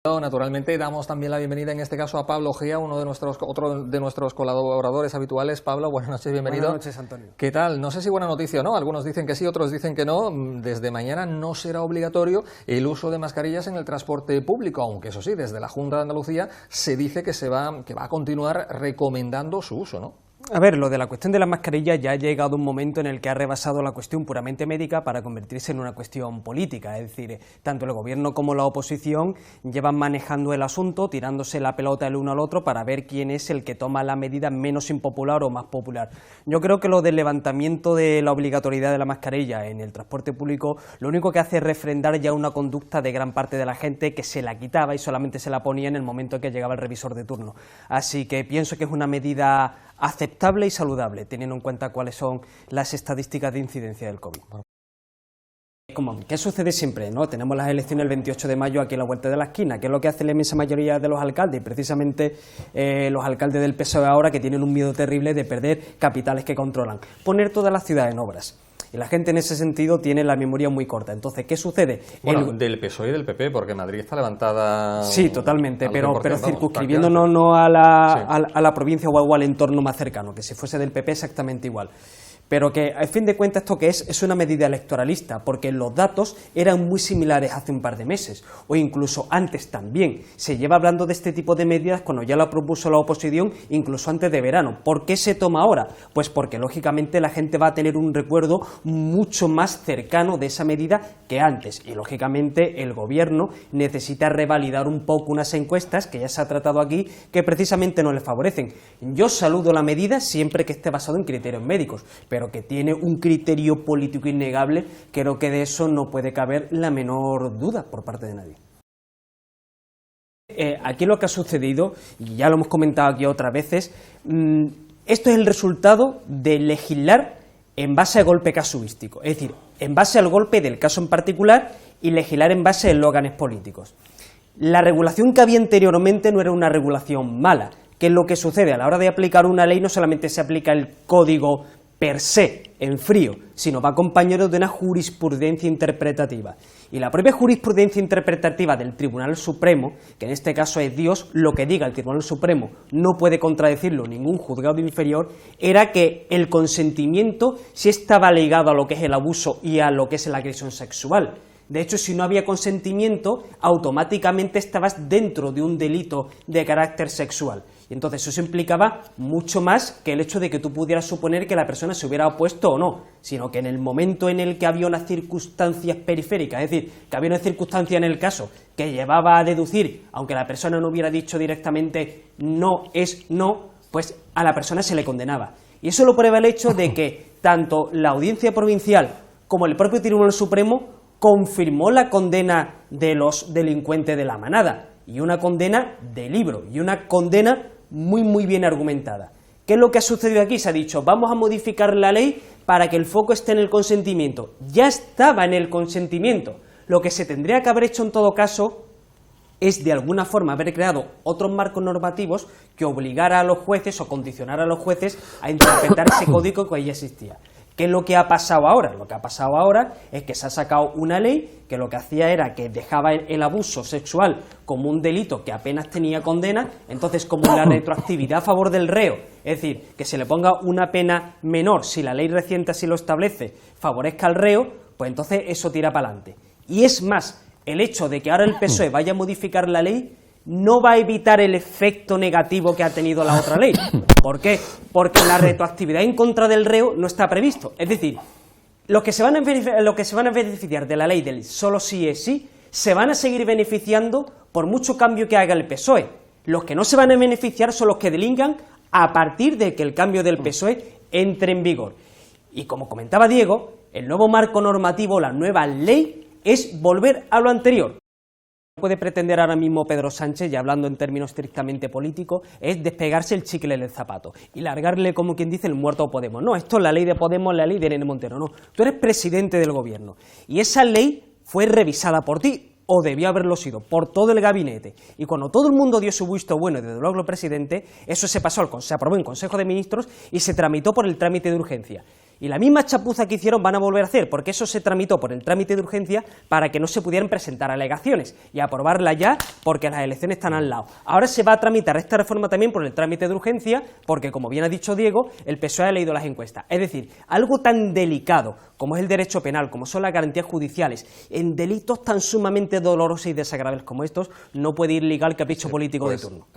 Naturalmente damos también la bienvenida en este caso a Pablo Gea, otro de nuestros colaboradores habituales. Pablo, buenas noches, bienvenido. Buenas noches, Antonio. ¿Qué tal? No sé si buena noticia o no, algunos dicen que sí, otros dicen que no. Desde mañana no será obligatorio el uso de mascarillas en el transporte público, aunque eso sí, desde la Junta de Andalucía se dice que va a continuar recomendando su uso, ¿no? A ver, lo de la cuestión de las mascarillas ya ha llegado un momento en el que ha rebasado la cuestión puramente médica para convertirse en una cuestión política, es decir, tanto el gobierno como la oposición llevan manejando el asunto, tirándose la pelota el uno al otro para ver quién es el que toma la medida menos impopular o más popular. Yo creo que lo del levantamiento de la obligatoriedad de la mascarilla en el transporte público lo único que hace es refrendar ya una conducta de gran parte de la gente que se la quitaba y solamente se la ponía en el momento en que llegaba el revisor de turno. Así que pienso que es una medida aceptable y saludable, teniendo en cuenta cuáles son las estadísticas de incidencia del COVID. ¿Qué sucede siempre, ¿no? Tenemos las elecciones el 28 de mayo aquí a la vuelta de la esquina. ¿Qué es lo que hace la inmensa mayoría de los alcaldes? Y precisamente los alcaldes del PSOE ahora, que tienen un miedo terrible de perder capitales que controlan. Poner toda la ciudad en obras. Y la gente en ese sentido tiene la memoria muy corta. Entonces, ¿qué sucede? Bueno, del PSOE y del PP, porque Madrid está levantada... Sí, totalmente, pero circunscribiéndonos no a la provincia o al entorno más cercano, que si fuese del PP exactamente igual. Pero que, al fin de cuentas, ¿esto qué es? Es una medida electoralista, porque los datos eran muy similares hace un par de meses, o incluso antes también. Se lleva hablando de este tipo de medidas cuando ya la propuso la oposición, incluso antes de verano. ¿Por qué se toma ahora? Pues porque, lógicamente, la gente va a tener un recuerdo mucho más cercano de esa medida que antes. Y, lógicamente, el gobierno necesita revalidar un poco unas encuestas, que ya se ha tratado aquí, que precisamente no le favorecen. Yo saludo la medida siempre que esté basado en criterios médicos, pero que tiene un criterio político innegable, creo que de eso no puede caber la menor duda por parte de nadie. Aquí lo que ha sucedido, y ya lo hemos comentado aquí otras veces, esto es el resultado de legislar en base a golpe casuístico, es decir, en base al golpe del caso en particular y legislar en base a eslóganes políticos. La regulación que había anteriormente no era una regulación mala, que es lo que sucede a la hora de aplicar una ley. No solamente se aplica el código per se, en frío, sino va acompañado de una jurisprudencia interpretativa. Y la propia jurisprudencia interpretativa del Tribunal Supremo, que en este caso es Dios, lo que diga el Tribunal Supremo no puede contradecirlo ningún juzgado inferior, era que el consentimiento sí estaba ligado a lo que es el abuso y a lo que es la agresión sexual. De hecho, si no había consentimiento, automáticamente estabas dentro de un delito de carácter sexual. Y entonces eso implicaba mucho más que el hecho de que tú pudieras suponer que la persona se hubiera opuesto o no, sino que en el momento en el que había unas circunstancias periféricas, es decir, que había una circunstancia en el caso que llevaba a deducir, aunque la persona no hubiera dicho directamente no es no, pues a la persona se le condenaba. Y eso lo prueba el hecho de que tanto la Audiencia Provincial como el propio Tribunal Supremo confirmó la condena de los delincuentes de la manada, y una condena de libro, y una condena muy bien argumentada. ¿Qué es lo que ha sucedido aquí? Se ha dicho, vamos a modificar la ley para que el foco esté en el consentimiento. Ya estaba en el consentimiento. Lo que se tendría que haber hecho en todo caso es de alguna forma haber creado otros marcos normativos que obligara a los jueces o condicionara a los jueces a interpretar ese código que ya existía. ¿Qué es lo que ha pasado ahora? Lo que ha pasado ahora es que se ha sacado una ley que lo que hacía era que dejaba el abuso sexual como un delito que apenas tenía condena. Entonces, como la retroactividad a favor del reo, es decir, que se le ponga una pena menor si la ley reciente así lo establece, favorezca al reo, pues entonces eso tira para adelante. Y es más, el hecho de que ahora el PSOE vaya a modificar la ley no va a evitar el efecto negativo que ha tenido la otra ley. ¿Por qué? Porque la retroactividad en contra del reo no está previsto. Es decir, los que se van a beneficiar de la ley del solo sí es sí, se van a seguir beneficiando por mucho cambio que haga el PSOE. Los que no se van a beneficiar son los que delincan a partir de que el cambio del PSOE entre en vigor. Y como comentaba Diego, el nuevo marco normativo, la nueva ley, es volver a lo anterior. Puede pretender ahora mismo Pedro Sánchez, y hablando en términos estrictamente políticos, es despegarse el chicle del zapato y largarle, como quien dice, el muerto a Podemos. No, esto es la ley de Podemos, la ley de Irene Montero. No, tú eres presidente del gobierno y esa ley fue revisada por ti, o debió haberlo sido, por todo el gabinete. Y cuando todo el mundo dio su visto bueno, y desde luego el presidente, eso se pasó se aprobó en Consejo de Ministros y se tramitó por el trámite de urgencia. Y la misma chapuza que hicieron van a volver a hacer, porque eso se tramitó por el trámite de urgencia para que no se pudieran presentar alegaciones y aprobarla ya porque las elecciones están al lado. Ahora se va a tramitar esta reforma también por el trámite de urgencia porque, como bien ha dicho Diego, el PSOE ha leído las encuestas. Es decir, algo tan delicado como es el derecho penal, como son las garantías judiciales, en delitos tan sumamente dolorosos y desagradables como estos, no puede ir ligado al capricho político de turno.